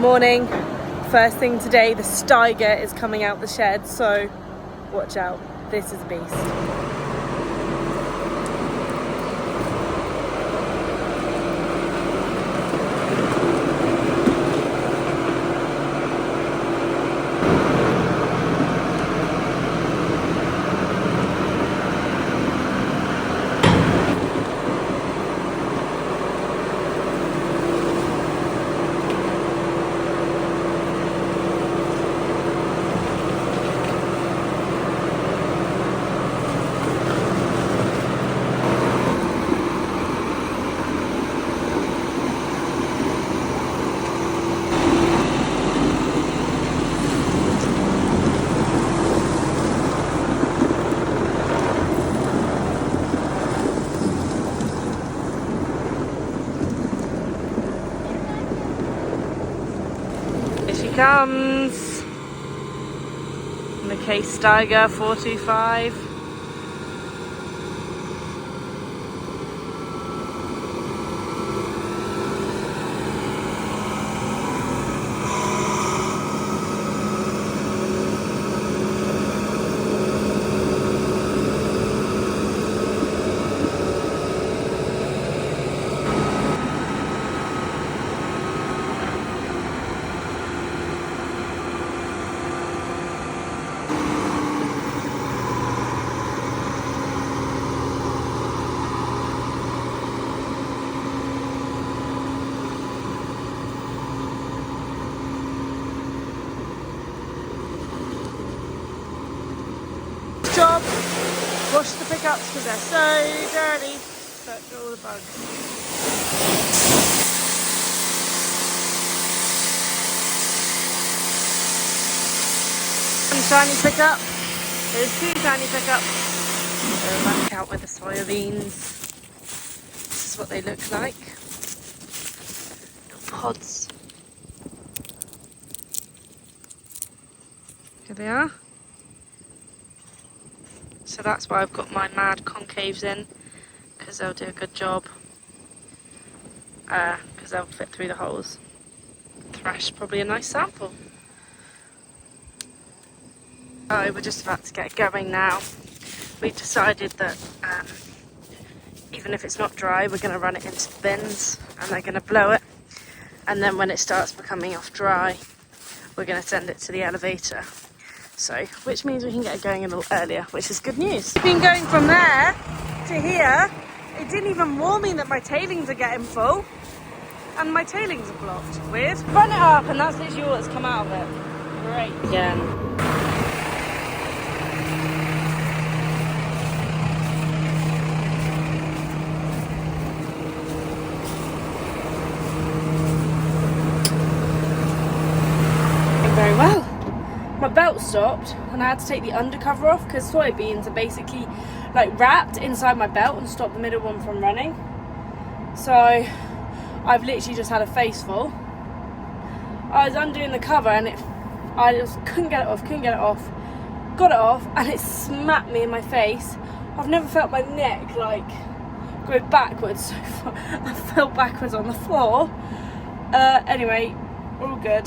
Morning. First thing today, the Steiger is coming out the shed, so watch out. This is a beast. Here she comes. McKay Steiger 425. Job. Wash the pickups because they're so dirty. Touch all the bugs. One shiny pickup. There's two shiny pickups. They're back out with the soybeans. This is what they look like. Little pods. Here they are. So that's why I've got my mad concaves in, because they'll do a good job, because they'll fit through the holes. Thrash probably a nice sample. Oh, we're just about to get going now. We've decided that even if it's not dry, we're going to run it into the bins and they're going to blow it, and then when it starts becoming off dry, we're going to send it to the elevator. So, which means we can get it going a little earlier, which is good news. We've been going from there to here. It didn't even warn me that my tailings are getting full. And my tailings are blocked. Weird. Run it up and that's literally all that's come out of it. Great. Again. Very well. My belt stopped and I had to take the undercover off because soybeans are basically like wrapped inside my belt and stop the middle one from running. So I've literally just had a face full. I was undoing the cover and I just couldn't get it off. Got it off and it smacked me in my face. I've never felt my neck like go backwards so far. I fell backwards on the floor. Anyway, all good.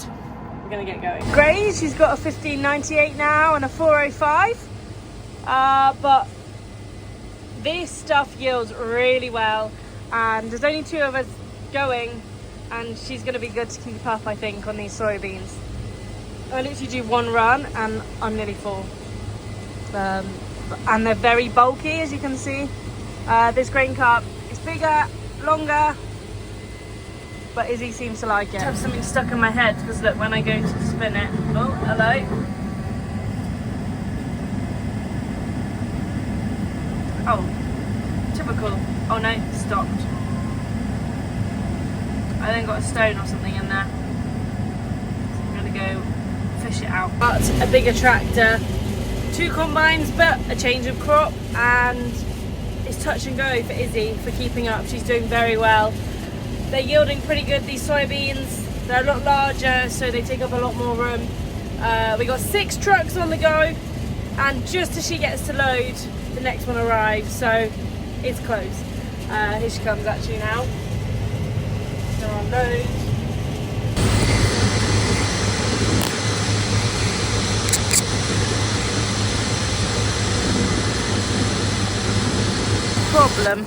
We're gonna get going. Great, she's got a 1598 now and a 405. But this stuff yields really well, and there's only two of us going, and she's gonna be good to keep up, I think, on these soybeans. I literally do one run and I'm nearly full. And they're very bulky, as you can see. This grain cart is bigger, longer, but Izzy seems to like it. I have something stuck in my head because look, when I go to spin it, oh, hello. Oh, typical. Oh no, stopped. I then got a stone or something in there. So I'm gonna go fish it out. But a bigger tractor, two combines, but a change of crop, and it's touch and go for Izzy for keeping up. She's doing very well. They're yielding pretty good, these soybeans. They're a lot larger, so they take up a lot more room. We got 6 trucks on the go, and just as she gets to load, the next one arrives, so it's close. Here she comes actually now. So on load. problem.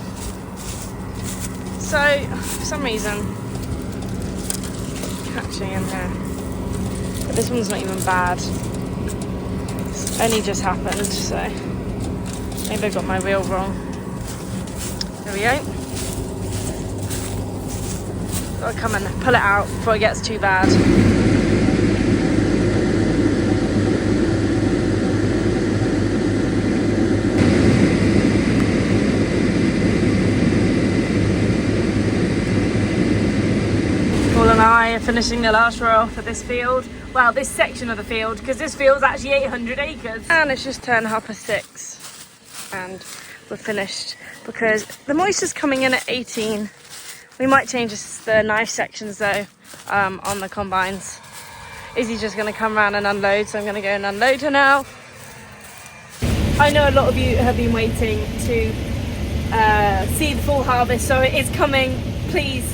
So, for some reason, catching in here. But this one's not even bad. It's only just happened, so maybe I got my wheel wrong. There we go. Gotta come and pull it out before it gets too bad. Paul and I are finishing the last row for this field. Well, this section of the field, because this field's actually 800 acres. And it's just turned 6:30 and we're finished because the moisture's coming in at 18. We might change the knife sections though on the combines. Izzy's just going to come around and unload, so I'm going to go and unload her now. I know a lot of you have been waiting to see the full harvest, so it is coming. Please,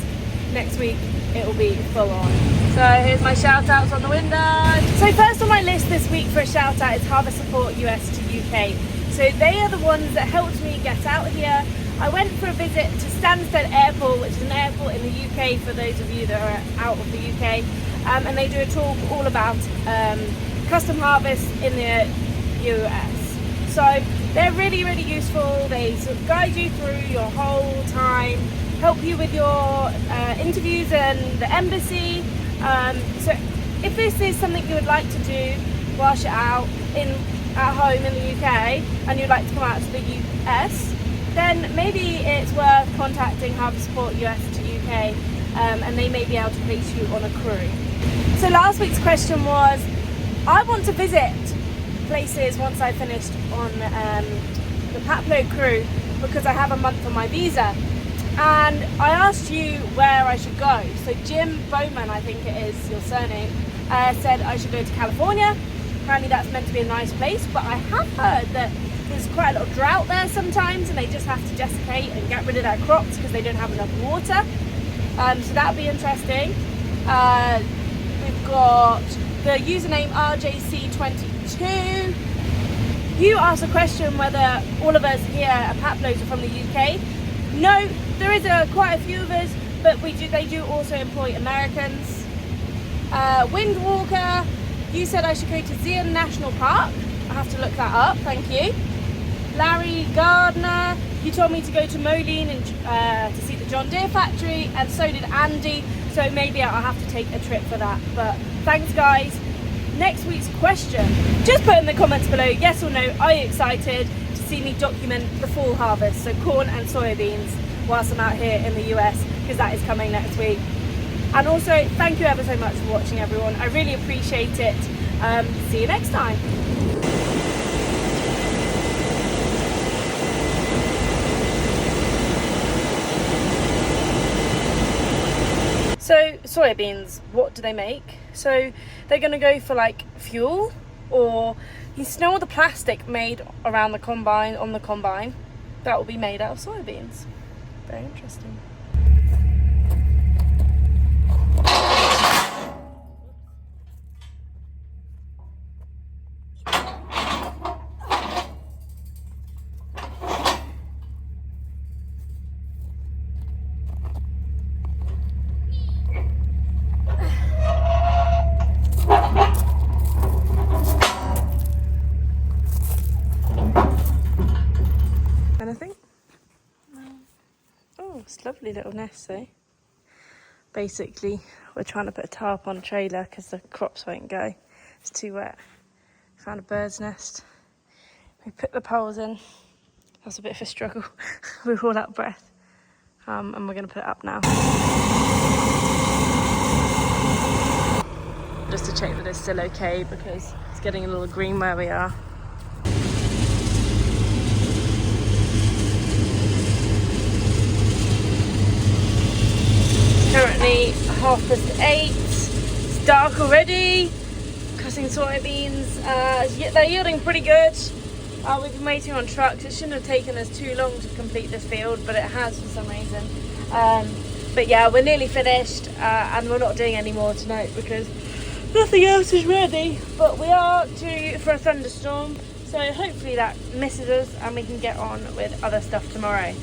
next week it will be full on. So here's my shout outs on the window. So first on my list this week for a shout out is Harvest Support US to UK. So they are the ones that helped me get out here. I went for a visit to Stansted Airport, which is an airport in the UK for those of you that are out of the UK. And they do a talk all about custom harvest in the US. So they're really, really useful. They sort of guide you through your whole time, help you with your interviews and the embassy. So if this is something you would like to do whilst you're out at home in the UK and you'd like to come out to the US, then maybe it's worth contacting Harvest Support US to UK and they may be able to place you on a crew. So last week's question was, I want to visit places once I finished on the Paplo crew because I have a month on my visa. And I asked you where I should go. So Jim Bowman, I think it is your surname, said I should go to California. Apparently that's meant to be a nice place, but I have heard that there's quite a lot of drought there sometimes and they just have to desiccate and get rid of their crops because they don't have enough water. So that'll be interesting. We've got the username RJC22. You asked a question whether all of us here at Paplos are from the UK. No, there is quite a few of us, but they do also employ Americans. Windwalker, you said I should go to Zion National Park. I have to look that up, thank you. Larry Gardner, you told me to go to Moline and to see the John Deere factory, and so did Andy, so maybe I'll have to take a trip for that. But thanks guys. Next week's question, just put in the comments below, yes or no, are you excited to see me document the fall harvest, so corn and soybeans, whilst I'm out here in the US, because that is coming next week. And also, thank you ever so much for watching everyone, I really appreciate it. See you next time. So soybeans, what do they make? So they're going to go for like fuel, or you smell the plastic made around the combine, on the combine, that will be made out of soybeans. Very interesting. Anything? No. Oh, it's a lovely little nest though. Basically, we're trying to put a tarp on a trailer because the crops won't go. It's too wet. Found a bird's nest. We put the poles in. That's a bit of a struggle. We're all out of breath. And we're going to put it up now. Just to check that it's still okay because it's getting a little green where we are. Currently 8:30. It's dark already. Cutting soybeans. They're yielding pretty good. We've been waiting on trucks. It shouldn't have taken us too long to complete this field, but it has for some reason. But yeah, we're nearly finished, and we're not doing any more tonight because nothing else is ready. But we are due for a thunderstorm, so hopefully that misses us and we can get on with other stuff tomorrow.